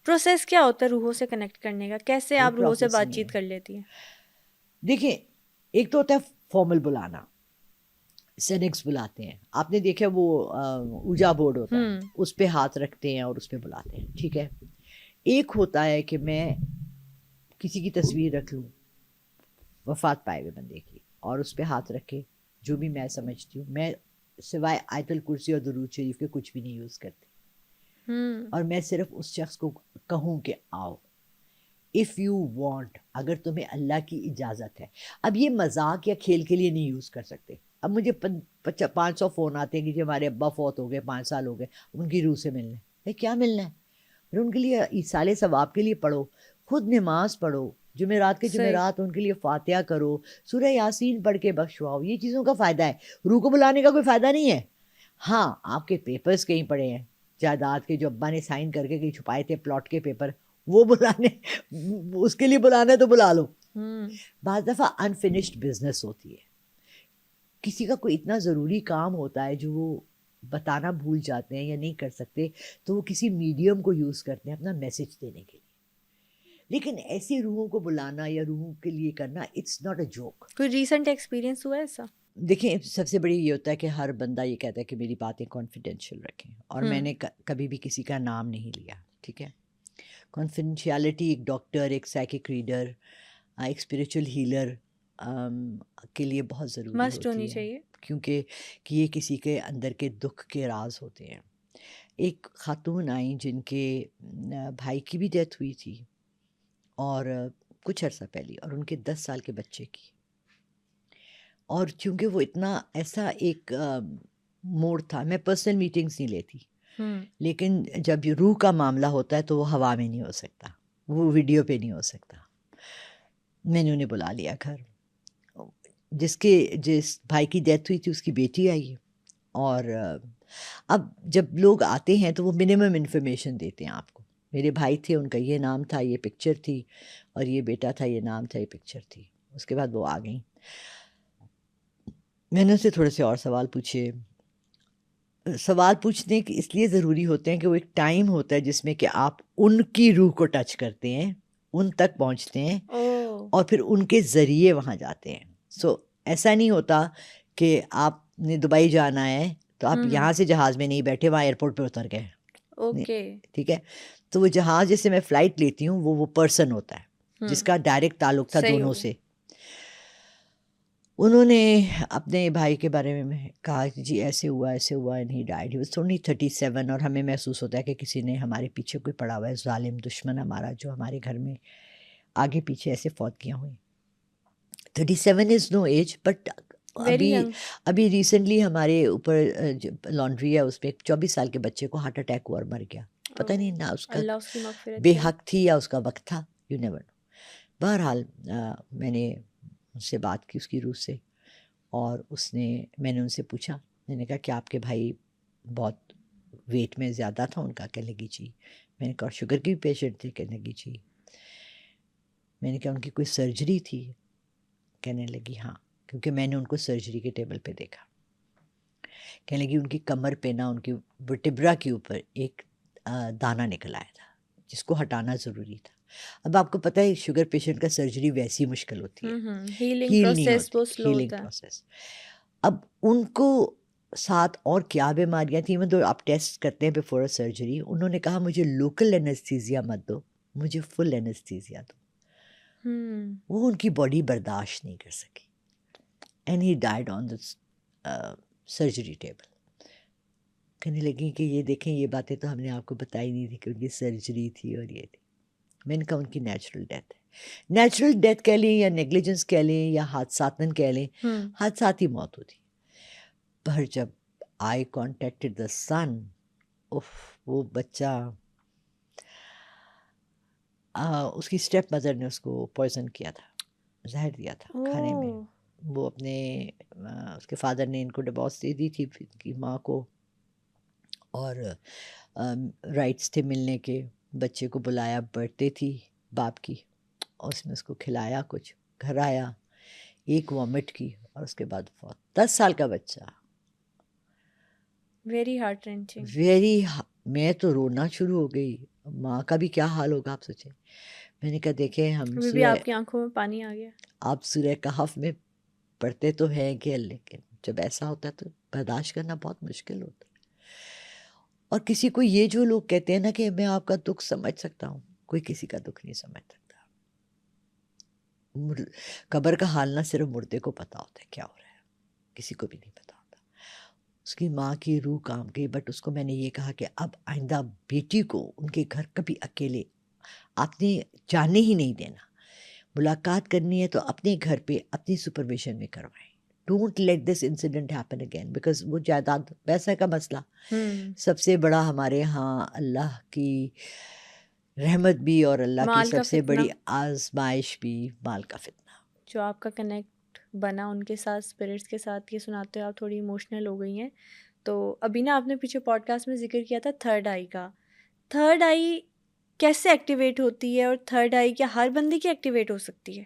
Process کیا ہوتا ہے روحوں سے کنیکٹ کرنے کا؟ کیسے آپ روحوں سے بات چیت کر لیتی ہیں؟ دیکھیں، ایک تو ہوتا ہے فارمل بلانا، سینکس بلاتے ہیں، آپ نے دیکھا وہ اوجا بورڈ ہوتا ہے، اس پہ ہاتھ رکھتے ہیں اور اس پہ بلاتے ہیں، ٹھیک ہے. ایک ہوتا ہے کہ میں کسی کی تصویر رکھ لوں وفات پائے ہوئے بندے کی اور اس پہ ہاتھ رکھے، جو بھی میں سمجھتی ہوں، میں سوائے آیت الکرسی اور درود شریف کے کچھ بھی نہیں یوز کرتی، اور میں صرف اس شخص کو کہوں کہ آؤ اف یو وانٹ، اگر تمہیں اللہ کی اجازت ہے. اب یہ مذاق یا کھیل کے لیے نہیں یوز کر سکتے. اب مجھے 500 فون آتے ہیں کہ جی ہمارے ابا فوت ہو گئے، 5 سال ہو گئے، ان کی روح سے ملنا ہے. کیا ملنا ہے؟ پھر ان کے لیے ایصال ثواب کے لیے پڑھو، خود نماز پڑھو، جمعرات کے جمعرات ان کے لیے فاتحہ کرو، سورہ یاسین پڑھ کے بخشواؤ. یہ چیزوں کا فائدہ ہے، روح کو بلانے کا کوئی فائدہ نہیں ہے. ہاں آپ کے پیپرز کہیں پڑے ہیں، جائیداد کے جو ابا نے سائن کر کے کہیں چھپائے تھے، پلاٹ کے پیپر، وہ بلانے، اس کے لیے بلانا ہے تو بلا لو. بعض دفعہ انفینشڈ بزنس ہوتی ہے، کسی کا کوئی اتنا ضروری کام ہوتا ہے جو وہ بتانا بھول جاتے ہیں یا نہیں کر سکتے، تو وہ کسی میڈیم کو یوز کرتے ہیں اپنا میسج دینے کے لیے. لیکن ایسی روحوں کو بلانا یا روحوں کے لیے کرنا، اٹس ناٹ اے جوک. کوئی ریسنٹ ایکسپیرینس ہوا ایسا؟ دیکھیں، سب سے بڑی یہ ہوتا ہے کہ ہر بندہ یہ کہتا ہے کہ میری باتیں کانفیڈینشیل رکھیں، اور میں نے کبھی بھی کسی کا نام نہیں لیا، ٹھیک ہے. کانفیڈینشیلٹی ایک ڈاکٹر، ایک سائیکک ریڈر، ایک اسپریچول ہیلر کے لیے بہت ضروری مسٹ ہوتی ہونی ہے، چاہیے، کیونکہ کہ یہ کسی کے اندر کے دکھ کے راز ہوتے ہیں. ایک خاتون آئیں جن کے بھائی کی بھی ڈیتھ ہوئی تھی، اور کچھ عرصہ پہلے، اور ان کے 10 سال کے بچے کی. اور چونکہ وہ اتنا ایسا ایک موڈ تھا، میں پرسنل میٹنگز نہیں لیتی، لیکن جب یہ روح کا معاملہ ہوتا ہے تو وہ ہوا میں نہیں ہو سکتا، وہ ویڈیو پہ نہیں ہو سکتا. میں نے انہیں بلا لیا گھر. جس بھائی کی ڈیتھ ہوئی تھی اس کی بیٹی آئی، اور اب جب لوگ آتے ہیں تو وہ منیمم انفارمیشن دیتے ہیں آپ کو. میرے بھائی تھے، ان کا یہ نام تھا، یہ پکچر تھی، اور یہ بیٹا تھا، یہ نام تھا، یہ پکچر تھی. اس کے بعد وہ آ گئیں. میں نے ان سے تھوڑے سے اور سوال پوچھے. سوال پوچھنے کے اس لیے ضروری ہوتے ہیں کہ وہ ایک ٹائم ہوتا ہے جس میں کہ آپ ان کی روح کو ٹچ کرتے ہیں، ان تک پہنچتے ہیں، اور پھر ان کے ذریعے وہاں جاتے ہیں. سو ایسا نہیں ہوتا کہ آپ نے دبئی جانا ہے تو آپ یہاں سے جہاز میں نہیں بیٹھے، وہاں ایئرپورٹ پہ اتر گئے. ٹھیک ہے. تو وہ جہاز جیسے میں فلائٹ لیتی ہوں، وہ پرسن ہوتا ہے جس کا ڈائریکٹ تعلق تھا دونوں سے. انہوں نے اپنے بھائی کے بارے میں کہا کہ جی ایسے ہوا ایسے ہوا، and he died. He was only 37. اور ہمیں محسوس ہوتا ہے کہ کسی نے ہمارے پیچھے کوئی پڑا ہوا ہے، ظالم دشمن ہمارا، جو ہمارے گھر میں آگے پیچھے ایسے فوت کیا ہوئے. 37 از نو ایج، بٹ ابھی ریسنٹلی ہمارے اوپر لانڈری ہے، اس پہ ایک 24 سال کے بچے کو ہارٹ اٹیک ہوا اور مر گیا. پتہ نہیں نہ اس کا بے حق تھی یا اس کا وقت تھا، یو نیور نو. بہرحال میں نے ان سے بات کی اس کی روح سے، اور میں نے ان سے پوچھا، میں نے کہا کہ آپ کے بھائی بہت ویٹ میں زیادہ تھا ان کا؟ کہنے لگی جی. میں نے کہا شوگر کی بھی پیشنٹ تھے؟ کہنے لگی جی. میں نے کہا ان کی کوئی سرجری تھی؟ کہنے لگی ہاں، کیونکہ میں نے ان کو سرجری کے ٹیبل پہ دیکھا. کہنے لگی ان کی کمر پہ نا، ان کی ورٹیبرا کے اوپر ایک دانہ نکل آیا تھا جس کو ہٹانا ضروری تھا. اب آپ کو پتہ ہے شوگر پیشنٹ کا سرجری ویسی مشکل ہوتی ہے، ہیل نہیں ہوتی، ہیلنگ پروسیس. اب ان کو ساتھ اور کیا بیماریاں تھیں، تو آپ ٹیسٹ کرتے ہیں بیفور سرجری. انہوں نے کہا مجھے لوکل اینستھیزیا مت دو، مجھے فل اینستھیزیا دو. وہ ان کی باڈی برداشت نہیں کر سکی، and he died on the surgery table. کہنے لگی کہ یہ دیکھیں، یہ باتیں تو ہم نے آپ کو بتائی نہیں تھی کہ ان کی سرجری تھی اور یہ تھی. میں نے کہا ان کی نیچرل ڈیتھ ہے. نیچرل ڈیتھ کہہ لیں یا نیگلیجنس کہہ لیں یا حادثاتاً کہہ لیں، حادثاتی موت ہوتی. پر جب آئی کانٹیکٹڈ دا سن، وہ بچہ، اس کی اسٹیپ مدر نے اس کو پوائزن کیا تھا، زہر دیا تھا کھانے میں. وہ اپنے اس کے فادر نے ان کو ڈیورس دے دی تھی ان کی ماں کو، اور رائٹس تھے ملنے کے. بچے کو بلایا، برتھ ڈے تھی باپ کی، اور اس میں اس کو کھلایا کچھ. گھر آیا، ایک وامٹ کی، اور اس کے بعد فوت. 10 سال کا بچہ. Very heart wrenching. میں تو رونا شروع ہو گئی. ماں کا بھی کیا حال ہوگا آپ سوچیں. میں نے کہا دیکھیں ہم ابھی بھی آپ کی آنکھوں میں پانی آ گیا. آپ سورہ کہف میں پڑھتے تو ہیں کہ لیکن جب ایسا ہوتا ہے تو برداشت کرنا بہت مشکل ہوتا ہے. اور کسی کو یہ جو لوگ کہتے ہیں نا کہ میں آپ کا دکھ سمجھ سکتا ہوں, کوئی کسی کا دکھ نہیں سمجھ سکتا. قبر کا حال نہ صرف مردے کو پتا ہوتا ہے کیا ہو رہا ہے, کسی کو بھی نہیں پتا ہوتا. اس کی ماں کی روح کام گئی, بٹ اس کو میں نے یہ کہا کہ اب آئندہ بیٹی کو ان کے گھر کبھی اکیلے آپ نے جانے ہی نہیں دینا. ملاقات کرنی ہے تو اپنے گھر پہ اپنی سپرویژن میں کروائیں. Don't let this incident happen again, because وہ جائیداد پیسے کا مسئلہ سب سے بڑا ہمارے ہاں اللہ کی رحمت بھی اور اللہ کی مال کا سب سے فتنہ. بڑی آزمائش بھی مال کا فتنہ. جو آپ کا کنیکٹ بنا ان کے ساتھ, اسپرٹس کے ساتھ, یہ سناتے ہوئے آپ تھوڑی ایموشنل ہو گئی ہیں. تو ابھی نا آپ نے پیچھے پوڈ کاسٹ میں ذکر کیا تھا تھرڈ آئی کا. تھرڈ آئی کیسے ایکٹیویٹ ہوتی ہے, اور تھرڈ آئی کیا ہر بندے کی ایکٹیویٹ ہو سکتی ہے؟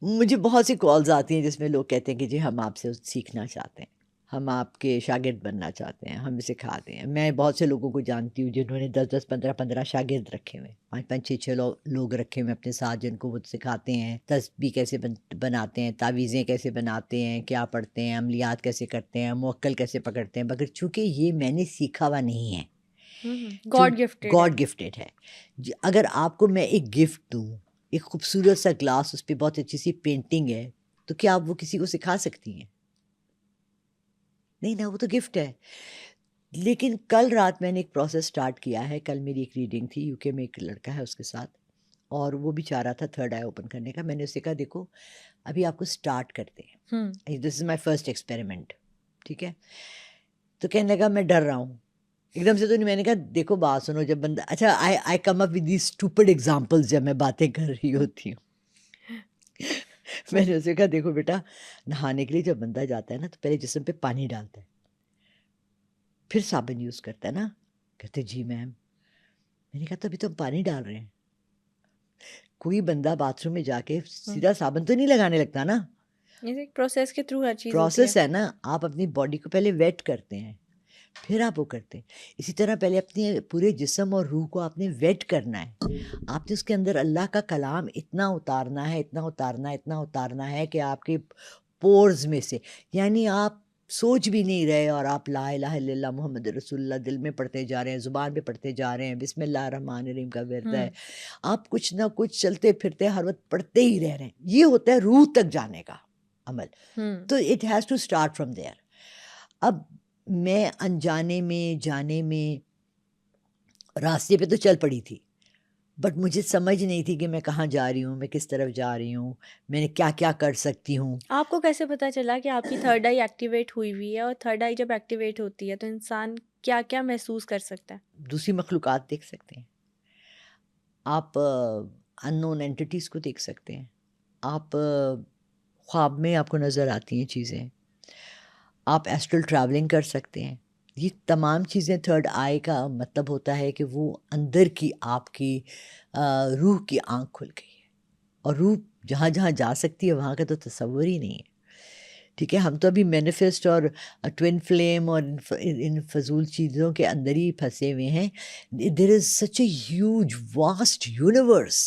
مجھے بہت سی کالز آتی ہیں جس میں لوگ کہتے ہیں کہ جی ہم آپ سے سیکھنا چاہتے ہیں, ہم آپ کے شاگرد بننا چاہتے ہیں, ہم سکھا دیں. میں بہت سے لوگوں کو جانتی ہوں جنہوں نے 10 15 شاگرد رکھے ہوئے, 5 6 لوگ رکھے ہوئے اپنے ساتھ, جن کو وہ سکھاتے ہیں تسبیح کیسے بناتے ہیں, تعویذیں کیسے بناتے ہیں, کیا پڑھتے ہیں, عملیات کیسے کرتے ہیں, موکل کیسے پکڑتے ہیں. مگر چونکہ یہ میں نے سیکھا ہوا نہیں ہے, گاڈ گفٹیڈ ہے. گاڈ گفٹیڈ ہے. اگر آپ کو میں ایک گفٹ دوں, ایک خوبصورت سا گلاس, اس پہ بہت اچھی سی پینٹنگ ہے, تو کیا آپ وہ کسی کو سکھا سکتی ہیں؟ نہیں نا, وہ تو گفٹ ہے. لیکن کل رات میں نے ایک پروسیس سٹارٹ کیا ہے. کل میری ایک ریڈنگ تھی, UK میں ایک لڑکا ہے اس کے ساتھ, اور وہ بھی چاہ رہا تھا تھرڈ آئی اوپن کرنے کا. میں نے اسے کہا دیکھو ابھی آپ کو سٹارٹ کرتے ہیں, دس از مائی فرسٹ ایکسپیریمنٹ, ٹھیک ہے. تو کہنے لگا میں ڈر رہا ہوں. ایک دم سے تو نہیں. میں نے کہا دیکھو بات سنو, جب بندہ اچھا I come up with these stupid examples جب میں باتیں کر رہی ہوتی ہوں. میں نے اسے کہا دیکھو بیٹا, نہانے کے لیے جب بندہ جاتا ہے نا تو پہلے جسم پہ پانی ڈالتا ہے, پھر صابن یوز کرتا ہے نا. کہتے جی میم. میں نے کہا تو ابھی تو ہم پانی ڈال رہے ہیں. کوئی بندہ باتھ روم میں جا کے سیدھا صابن تو نہیں لگانے لگتا نا, ایک پروسیس کے تھرو ہر چیز ہوتی پروسیس ہے نا. آپ اپنی باڈی کو پہلے ویٹ کرتے ہیں, پھر آپ وہ کرتے ہیں. اسی طرح پہلے اپنے پورے جسم اور روح کو آپ نے ویٹ کرنا ہے. آپ نے اس کے اندر اللہ کا کلام اتنا اتارنا ہے, اتنا اتارنا ہے, اتنا اتارنا ہے کہ آپ کے پورز میں سے, یعنی آپ سوچ بھی نہیں رہے اور آپ لا الہ الا اللہ محمد رسول اللہ دل میں پڑھتے جا رہے ہیں, زبان پہ پڑھتے جا رہے ہیں, بسم اللہ الرحمن الرحیم کا ورد ہے. آپ کچھ نہ کچھ چلتے پھرتے ہر وقت پڑھتے ہی رہ رہے ہیں. یہ ہوتا ہے روح تک جانے کا عمل. تو it has to start from there. اب میں انجانے میں جانے میں راستے پہ تو چل پڑی تھی, بٹ مجھے سمجھ نہیں تھی کہ میں کہاں جا رہی ہوں, میں کس طرف جا رہی ہوں, میں نے کیا کیا کر سکتی ہوں. آپ کو کیسے پتہ چلا کہ آپ کی تھرڈ آئی ایکٹیویٹ ہوئی ہوئی ہے؟ اور تھرڈ آئی جب ایکٹیویٹ ہوتی ہے تو انسان کیا کیا محسوس کر سکتا ہے؟ دوسری مخلوقات دیکھ سکتے ہیں آپ, ان نون اینٹیز کو دیکھ سکتے ہیں آپ, خواب میں آپ کو نظر آتی ہیں چیزیں, آپ ایسٹرل ٹریولنگ کر سکتے ہیں. یہ تمام چیزیں تھرڈ آئی کا مطلب ہوتا ہے کہ وہ اندر کی آپ کی روح کی آنکھ کھل گئی ہے, اور روح جہاں جہاں جا سکتی ہے وہاں کا تو تصور ہی نہیں ہے. ٹھیک ہے, ہم تو ابھی مینیفیسٹ اور ٹوین فلیم اور ان فضول چیزوں کے اندر ہی پھنسے ہوئے ہیں. There is such a huge vast universe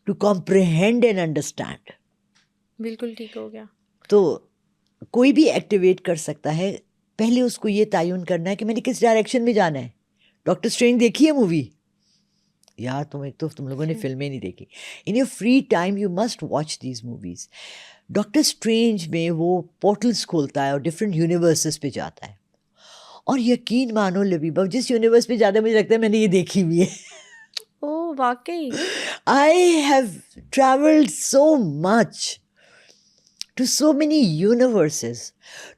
to comprehend and understand. بالکل ٹھیک ہو گیا. تو کوئی بھی ایکٹیویٹ کر سکتا ہے, پہلے اس کو یہ تعین کرنا ہے کہ میں نے کس ڈائریکشن میں جانا ہے. ڈاکٹر اسٹرینج دیکھی ہے مووی؟ یار تم لوگوں نے فلمیں نہیں دیکھی. In your free time you must watch these movies. Doctor strange میں وہ پورٹلس کھولتا ہے اور ڈفرینٹ یونیورسز پہ جاتا ہے, اور یقین مانو لبیبہ, جس یونیورس پہ جاتا ہے مجھے لگتا ہے میں نے یہ دیکھی ہوئی ہے. او واقعی. I have traveled so much to so many universes,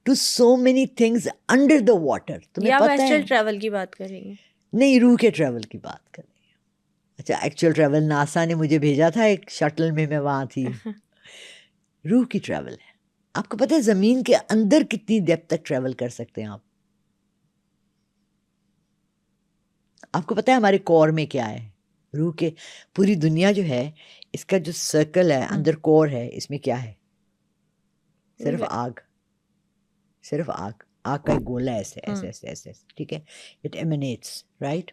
to so many things under the water. یہ آپ ایسٹرل ٹریول کی بات کر رہی ہیں؟ نہیں, روح کے ٹریول کی بات کر رہی ہوں. اچھا, ایکچوئل ٹریول ناسا نے مجھے بھیجا تھا ایک شٹل میں وہاں تھی. روح کی ٹریول ہے. آپ کو پتہ ہے زمین کے اندر کتنی ڈیپتھ تک ٹریول کر سکتے ہیں آپ؟ آپ کو پتہ ہے ہمارے کور میں کیا ہے؟ روح کے پوری دنیا جو ہے اس کا جو سرکل ہے اندر کور ہے, اس میں کیا ہے؟ صرف آگ, صرف آگ. آگ کا ایک گولا ایسے ایسے ایسے ایسے, ٹھیک ہے. It ایمنیٹس, right.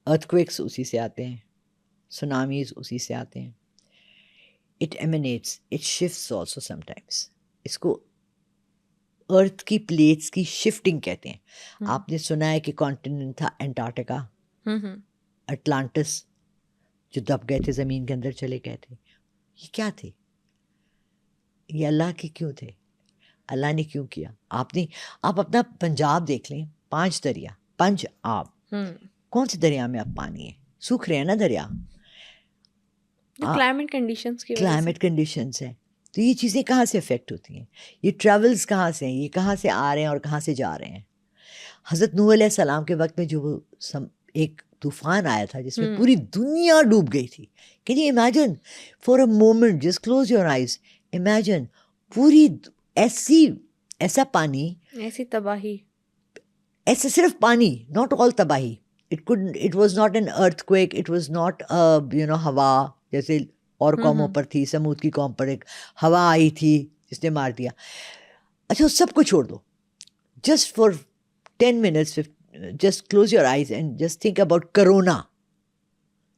ارتھ اسی سے آتے ہیں, سونامیز اسی سے آتے ہیں. It emanates, it shifts also some times. اس کو ارتھ کی پلیٹس کی شفٹنگ کہتے ہیں. آپ نے سنا ہے کہ کانٹیننٹ تھا انٹارکٹیکا, اٹلانٹس جو دب گئے تھے, زمین کے اندر چلے گئے تھے. یہ کیا تھے؟ یہ اللہ کے کیوں تھے؟ اللہ نے کیوں کیا؟ آپ اپنا پنجاب دیکھ لیں, 5 دریا, 5 آب, کون سے دریا میں اب پانی ہے؟ سوکھ رہے ہیں نا دریا, کلائمیٹ کنڈیشنز کی وجہ سے. کلائمیٹ کنڈیشنز ہیں. تو یہ چیزیں کہاں سے افیکٹ ہوتی ہیں؟ یہ ٹریولز کہاں سے ہیں؟ یہ کہاں سے آ رہے ہیں اور کہاں سے جا رہے ہیں؟ حضرت نوح علیہ السلام کے وقت میں جو وہ ایک طوفان آیا تھا جس میں پوری دنیا ڈوب گئی تھی. Can you imagine for a moment, just close your eyes, imagine پوری ایسا پانی, ایسی تباہی, ایسا صرف پانی, ناٹ آل تباہی. It was not an earthquake, it was not ہوا جیسے اور قوموں پر تھی. سمود کی قوم پر ایک ہوا آئی تھی جس نے مار دیا. اچھا اس سب کو چھوڑ دو, just for 10 minutes, just close your eyes and just think about corona.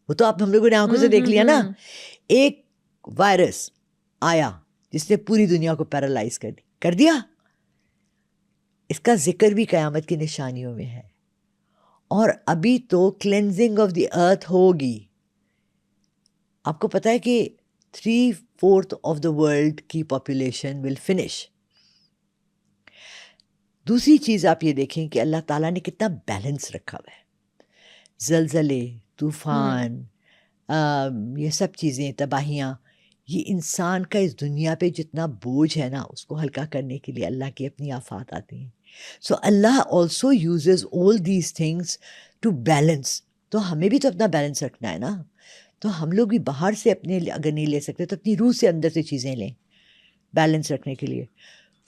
وہ تو آپ ہم لوگوں نے آنکھوں سے دیکھ لیا نا. ایک وائرس آیا جس نے پوری دنیا کو پیرالائز کر دیا. اس کا ذکر بھی قیامت کی نشانیوں میں ہے. اور ابھی تو کلینزنگ آف دی ارتھ ہوگی. آپ کو پتہ ہے کہ 3/4 آف دا ورلڈ کی پاپولیشن ول فنش. دوسری چیز آپ یہ دیکھیں کہ اللہ تعالیٰ نے کتنا بیلنس رکھا ہوا ہے. زلزلے, طوفان, یہ سب چیزیں, تباہیاں, یہ انسان کا اس دنیا پہ جتنا بوجھ ہے نا اس کو ہلکا کرنے کے لیے اللہ کی اپنی آفات آتی ہیں. So Allah also uses all these things to balance. تو ہمیں بھی تو اپنا بیلنس رکھنا ہے نا. تو ہم لوگ بھی باہر سے اپنے اگر نہیں لے سکتے تو اپنی روح سے اندر سے چیزیں لیں بیلنس رکھنے کے لیے.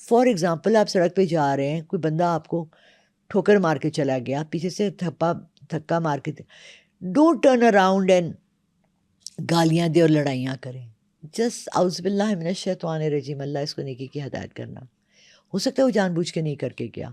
فار ایگزامپل آپ سڑک پہ جا رہے ہیں, کوئی بندہ آپ کو ٹھوکر مار کے چلا گیا, پیچھے سے دھکا مار کے, ڈونٹ ٹرن اراؤنڈ اینڈ گالیاں دے اور لڑائیاں کریں. جسٹ اعوذ باللہ من الشیطان الرجیم, اللہ اس کو نیکی کی ہدایت کرنا. ہو سکتا ہے وہ جان بوجھ کے نہیں کر کے گیا.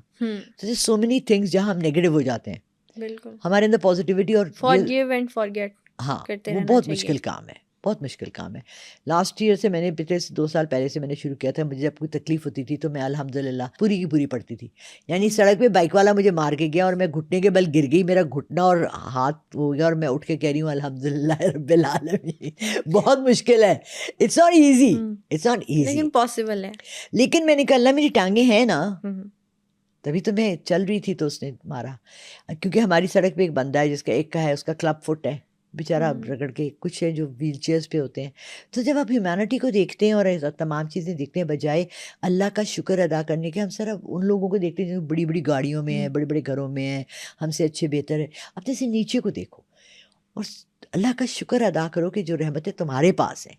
سو مینی تھنگس جہاں ہم نیگیٹو ہو جاتے ہیں, بالکل ہمارے اندر پازیٹیوٹی اور forgive and forget ہاں کرتے وہ رہنا بہت چاہیے. مشکل کام ہے, بہت مشکل کام ہے. لاسٹ ایئر سے میں نے پچھلے 2 سال پہلے سے میں نے شروع کیا تھا. مجھے جب کوئی تکلیف ہوتی تھی تو میں الحمدللہ پوری کی پوری پڑھتی تھی. یعنی سڑک پہ بائک والا مجھے مار کے گیا اور میں گھٹنے کے بل گر گئی, میرا گھٹنا اور ہاتھ ہو گیا اور میں اٹھ کے کہہ رہی ہوں الحمدللہ رب العالمین. بہت مشکل ہے, it's not easy, it's not easy, لیکن پاسبل ہے. لیکن میں نے کہا اللہ میری ٹانگیں ہیں نا, تبھی تو میں چل رہی تھی تو اس نے مارا. کیونکہ ہماری سڑک پہ ایک بندہ ہے جس کا ایک کا ہے, اس کا کلب فٹ ہے بیچارہ, رگڑ کے, کچھ ہے جو ویل چیئرس پہ ہوتے ہیں. تو جب آپ ہیومینٹی کو دیکھتے ہیں اور تمام چیزیں دیکھتے ہیں, بجائے اللہ کا شکر ادا کرنے کے ہم صرف ان لوگوں کو دیکھتے ہیں جو بڑی بڑی گاڑیوں میں ہیں, بڑے بڑے گھروں میں ہیں, ہم سے اچھے بہتر ہے. اپنے سے نیچے کو دیکھو اور اللہ کا شکر ادا کرو کہ جو رحمتیں تمہارے پاس ہیں.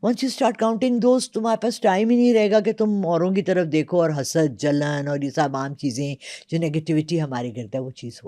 ونس یو اسٹارٹ کاؤنٹنگ دوست, تمہارے پاس ٹائم ہی نہیں رہے گا کہ تم اوروں کی طرف دیکھو اور حسد, جلن اور یہ سب عام چیزیں جو نگیٹیوٹی ہمارے گرد ہے وہ چیز ہو.